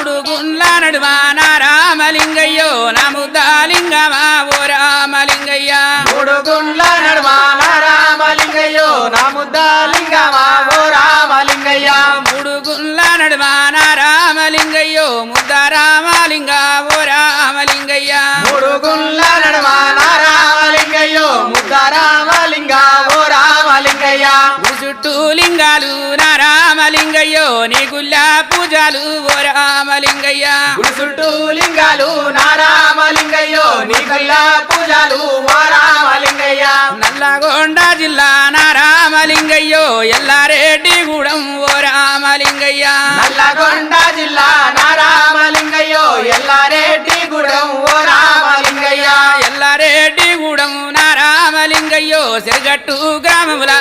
మూడు గుండ్ల నడుమాన రామలింగయ్యో నా ముద్దాలింగమా ఓ రామలింగయ్య మూడు గుండ్ల నడుమాన రామలింగయ్యో నా ముద్దాలింగమా ఓ రామలింగయ్య మూడు గుండ్ల నడుమాన రామలింగయ్యో ముద్ద రామలింగ ఓ రామలింగయ్య మూడు గుండ్ల నడుమాన రామలింగయ్యో ముద్ద రామలింగ ఓ రామలింగయ్య చుట్టూ లింగాలు నా రామలింగయ్యో నీ గుల్లా పూజలు ఓ రామలింగయ్య చుట్టూ లింగాలు నా రామలింగయ్యో నీ కల్లా పూజలు ఓ రామలింగయ్య నల్లగొండ జిల్లా నా రామలింగయ్యో ఎల్లారెడ్డిగూడెం ఓ రామలింగయ్య నల్లగొండ జిల్లా నా రామలింగయ్యో ఎల్లారెడ్డిగూడెం ఓ రామలింగయ్య ఎల్లారెడ్డిగూడెం నా రామలింగయ్యో సిరగట్టు గ్రామముల